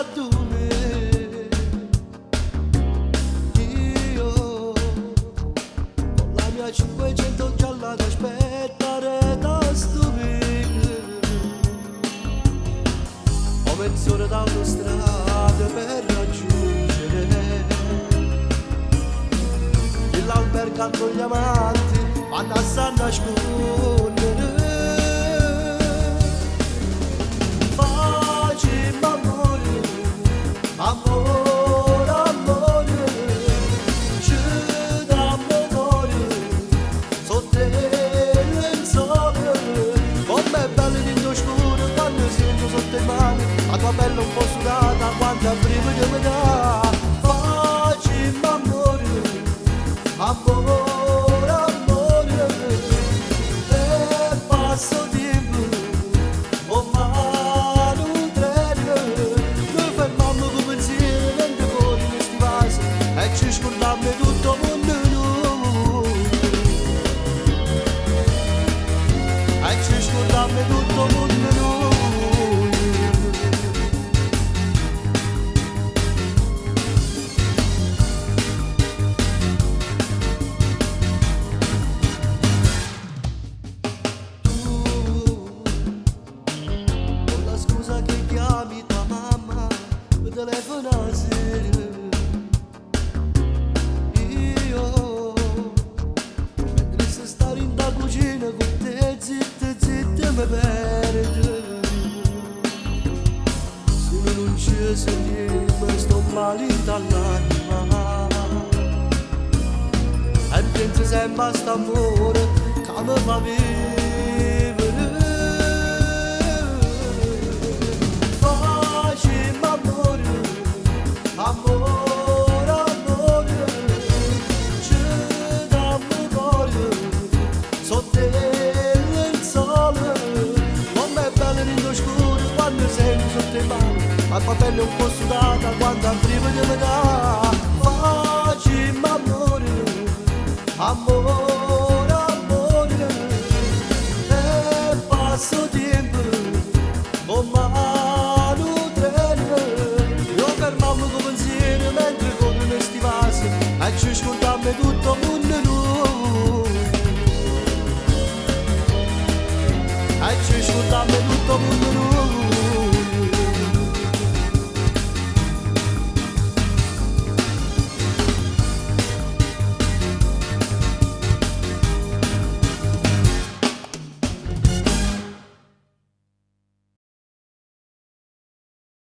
ragione. Io con la mia 500 gialla ad aspettare da stupire. Ho mezz'ora d'autostrada per raggiungere l'albergo con gli amanti, vanno a nascondere. Facci amore, amore, amore, ci dammo cuore, sotto il sole. Com'è bello in oscuro quando sento sotto le mani la tua pelle un po' sudata quanto prima di me dà. Facci amore, amore, amore, e passo tempo, oh mano un treno, noi fermiamo come pensiero dentro fuori questi vasi e ci scordiamo di tutto il mondo noi, e ci scordiamo di tutto il mondo noi. Telefono a sera, io mentre se stare in da cucina con te zitta zitta mi perdo. Se non ci sentiamo sto male dall'anima e penso sempre a st'amore che mi fa vivere. Amore, amore, ci dammo cuore, sotto il sole. Com'è bello in oscuro quando senti sotto le mani la tua pelle un po' sudata quando prima di me dà.